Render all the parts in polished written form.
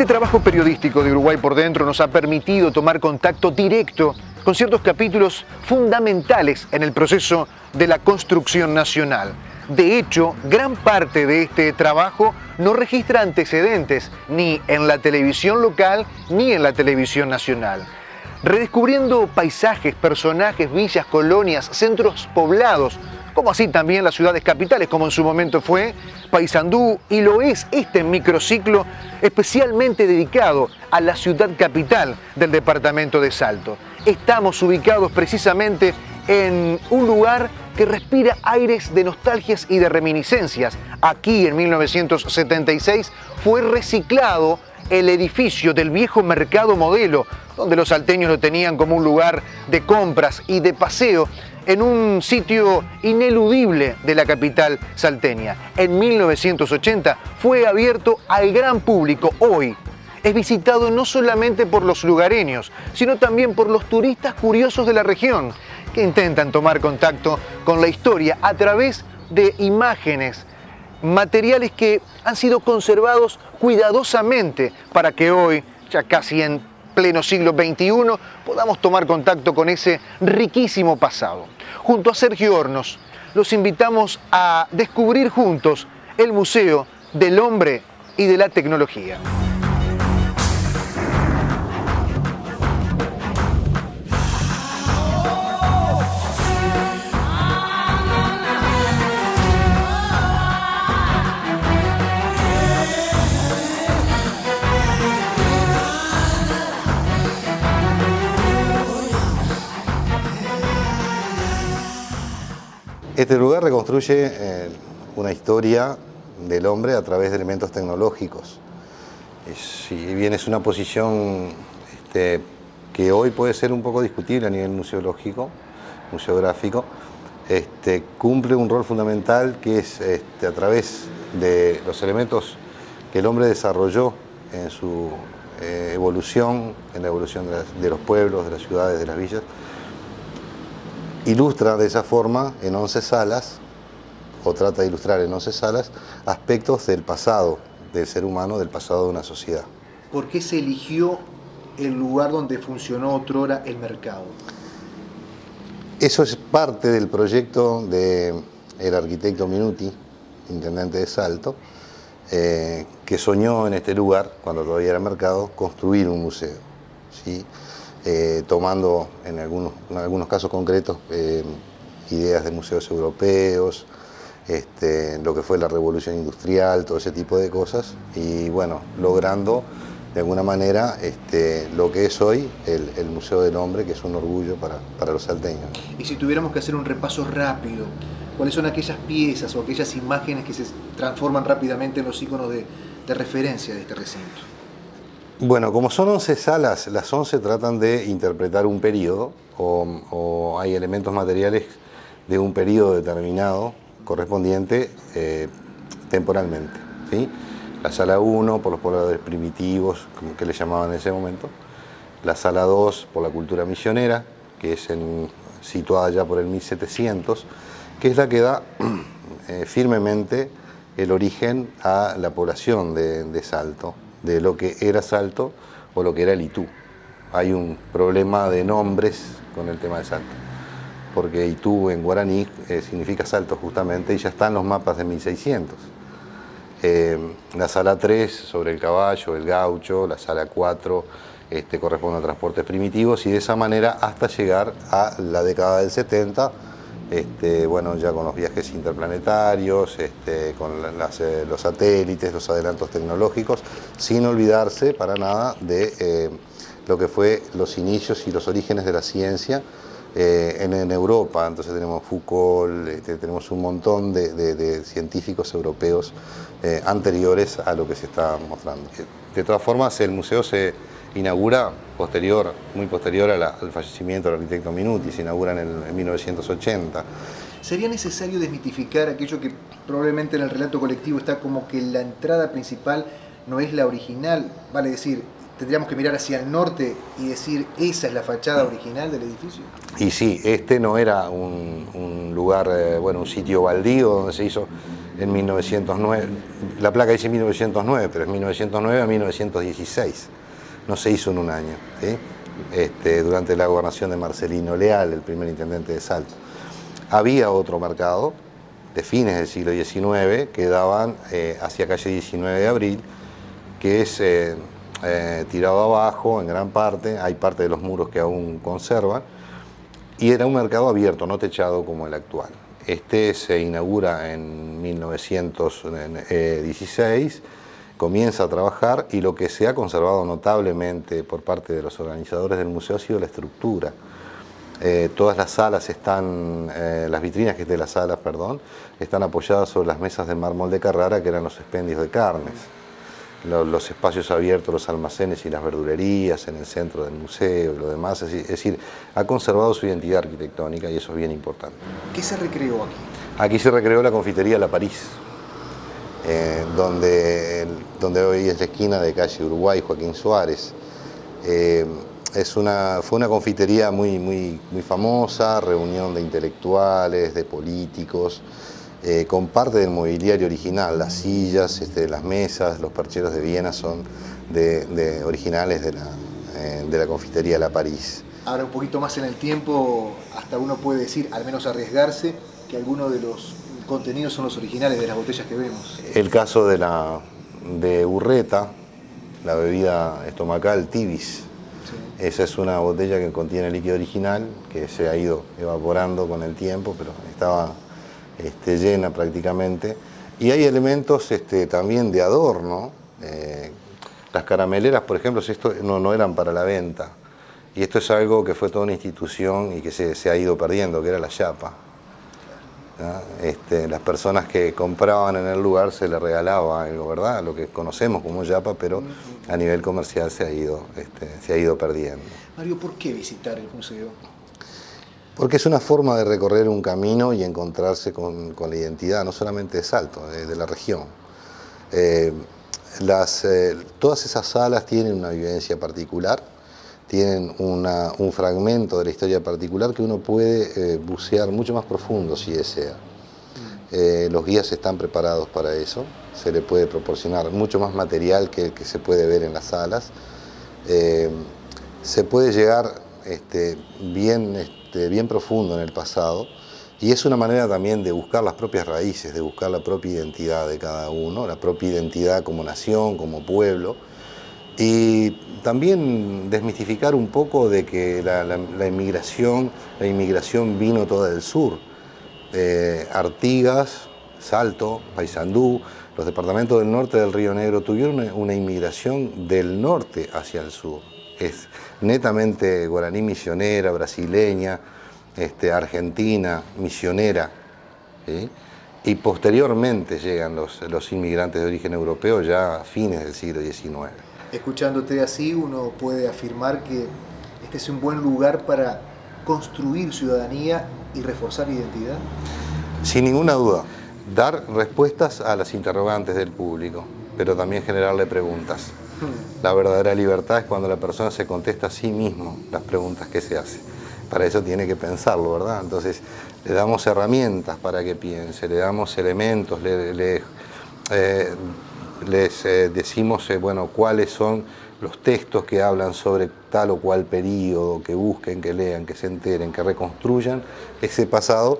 Este trabajo periodístico de Uruguay por Dentro nos ha permitido tomar contacto directo con ciertos capítulos fundamentales en el proceso de la construcción nacional. De hecho, gran parte de este trabajo no registra antecedentes ni en la televisión local ni en la televisión nacional. Redescubriendo paisajes, personajes, villas, colonias, centros poblados, como así también las ciudades capitales, como en su momento fue Paysandú, y lo es este microciclo especialmente dedicado a la ciudad capital del departamento de Salto. Estamos ubicados precisamente en un lugar que respira aires de nostalgias y de reminiscencias. Aquí en 1976 fue reciclado el edificio del viejo mercado Modelo, donde los salteños lo tenían como un lugar de compras y de paseo, en un sitio ineludible de la capital salteña. En 1980 fue abierto al gran público. Hoy es visitado no solamente por los lugareños, sino también por los turistas curiosos de la región, que intentan tomar contacto con la historia a través de imágenes, materiales que han sido conservados cuidadosamente para que hoy, ya casi en pleno siglo XXI, podamos tomar contacto con ese riquísimo pasado. Junto a Sergio Hornos, los invitamos a descubrir juntos el Museo del Hombre y de la Tecnología. Este lugar reconstruye una historia del hombre a través de elementos tecnológicos. Si bien es una posición que hoy puede ser un poco discutible a nivel museológico, museográfico, cumple un rol fundamental que es a través de los elementos que el hombre desarrolló en su evolución, en la evolución de los pueblos, de las ciudades, de las villas. Ilustra de esa forma en 11 salas, o trata de ilustrar en 11 salas, aspectos del pasado del ser humano, del pasado de una sociedad. ¿Por qué se eligió el lugar donde funcionó otrora el mercado? Eso es parte del proyecto del arquitecto Minuti, intendente de Salto, que soñó en este lugar, cuando todavía era mercado, construir un museo, ¿sí? Tomando en algunos casos concretos ideas de museos europeos, lo que fue la revolución industrial, todo ese tipo de cosas, y bueno, logrando de alguna manera lo que es hoy el Museo del Hombre, que es un orgullo para los salteños. Y si tuviéramos que hacer un repaso rápido, ¿cuáles son aquellas piezas o aquellas imágenes que se transforman rápidamente en los íconos de referencia de este recinto? Bueno, como son 11 salas, las 11 tratan de interpretar un periodo o hay elementos materiales de un periodo determinado correspondiente temporalmente, ¿sí? La sala 1 por los pobladores primitivos, como que le llamaban en ese momento. La sala 2 por la cultura misionera, que es situada ya por el 1700, que es la que da firmemente el origen a la población de Salto, de lo que era Salto o lo que era el Itú. Hay un problema de nombres con el tema de Salto, porque Itú en guaraní significa Salto justamente, y ya están los mapas de 1600. La sala 3 sobre el caballo, el gaucho, la sala 4 corresponde a transportes primitivos, y de esa manera hasta llegar a la década del 70, bueno, ya con los viajes interplanetarios, con los satélites, los adelantos tecnológicos, sin olvidarse para nada de lo que fue los inicios y los orígenes de la ciencia en Europa. Entonces tenemos Foucault, tenemos un montón de científicos europeos anteriores a lo que se está mostrando. De todas formas, el museo se inaugura muy posterior al fallecimiento del arquitecto Minuti, se inaugura en 1980. ¿Sería necesario desmitificar aquello que probablemente en el relato colectivo está como que la entrada principal no es la original? Vale decir, ¿tendríamos que mirar hacia el norte y decir esa es la fachada original del edificio? Y sí, no era un lugar, un sitio baldío donde se hizo en 1909. La placa dice 1909, pero es 1909 a 1916. No se hizo en un año, ¿sí? Durante la gobernación de Marcelino Leal, el primer intendente de Salto. Había otro mercado de fines del siglo XIX que daban hacia calle 19 de Abril, que es tirado abajo en gran parte, hay parte de los muros que aún conservan, y era un mercado abierto, no techado como el actual. Se inaugura en 1916, comienza a trabajar, y lo que se ha conservado notablemente por parte de los organizadores del museo ha sido la estructura. Todas las salas están, las vitrinas de las salas, perdón, están apoyadas sobre las mesas de mármol de Carrara, que eran los expendios de carnes. Los espacios abiertos, los almacenes y las verdulerías en el centro del museo y lo demás, es decir, ha conservado su identidad arquitectónica, y eso es bien importante. ¿Qué se recreó aquí? Aquí se recreó la confitería La París, donde hoy es la esquina de calle Uruguay, Joaquín Suárez. Fue una confitería muy famosa, reunión de intelectuales, de políticos, con parte del mobiliario original. Las sillas, las mesas, los percheros de Viena son originales de la confitería La París. Ahora, un poquito más en el tiempo, hasta uno puede decir, al menos arriesgarse, que algunos de los contenidos son los originales de las botellas que vemos. El caso de Urreta, la bebida estomacal Tibis. Sí. Esa es una botella que contiene líquido original, que se ha ido evaporando con el tiempo, pero estaba llena prácticamente. Y hay elementos también de adorno. Las carameleras, por ejemplo, esto no eran para la venta. Y esto es algo que fue toda una institución y que se ha ido perdiendo, que era la chapa. Las personas que compraban en el lugar se les regalaba algo, ¿verdad? Lo que conocemos como yapa, pero a nivel comercial se ha ido perdiendo. Mario, ¿por qué visitar el museo? Porque es una forma de recorrer un camino y encontrarse con la identidad, no solamente de Salto, de la región. Todas esas salas tienen una vivencia particular, tienen un fragmento de la historia particular que uno puede bucear mucho más profundo si desea. Los guías están preparados para eso, se le puede proporcionar mucho más material que el que se puede ver en las salas. Se puede llegar bien profundo en el pasado, y es una manera también de buscar las propias raíces, de buscar la propia identidad de cada uno, la propia identidad como nación, como pueblo. Y también desmistificar un poco de que la inmigración vino toda del sur. Artigas, Salto, Paysandú, los departamentos del norte del Río Negro tuvieron una inmigración del norte hacia el sur. Es netamente guaraní misionera, brasileña, argentina, misionera, ¿sí? Y posteriormente llegan los inmigrantes de origen europeo ya a fines del siglo XIX. Escuchándote así, uno puede afirmar que este es un buen lugar para construir ciudadanía y reforzar identidad. Sin ninguna duda, dar respuestas a las interrogantes del público, pero también generarle preguntas. La verdadera libertad es cuando la persona se contesta a sí mismo las preguntas que se hace. Para eso tiene que pensarlo, ¿verdad? Entonces, le damos herramientas para que piense, le damos elementos, les decimos cuáles son los textos que hablan sobre tal o cual periodo, que busquen, que lean, que se enteren, que reconstruyan ese pasado,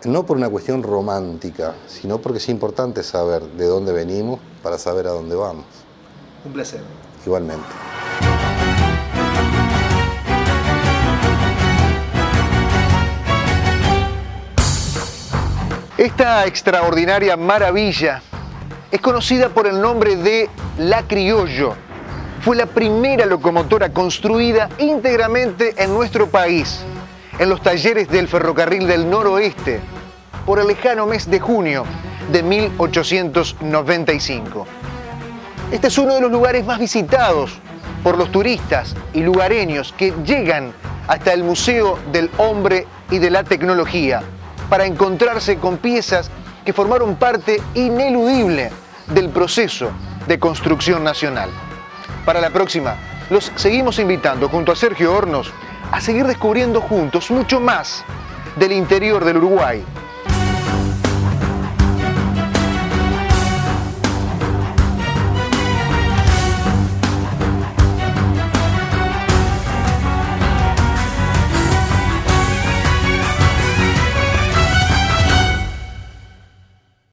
no por una cuestión romántica, sino porque es importante saber de dónde venimos para saber a dónde vamos. Un placer. Igualmente. Esta extraordinaria maravilla es conocida por el nombre de La Criollo. Fue la primera locomotora construida íntegramente en nuestro país, en los talleres del Ferrocarril del Noroeste, por el lejano mes de junio de 1895. Este es uno de los lugares más visitados por los turistas y lugareños que llegan hasta el Museo del Hombre y de la Tecnología para encontrarse con piezas que formaron parte ineludible del proceso de construcción nacional. Para la próxima, los seguimos invitando junto a Sergio Hornos a seguir descubriendo juntos mucho más del interior del Uruguay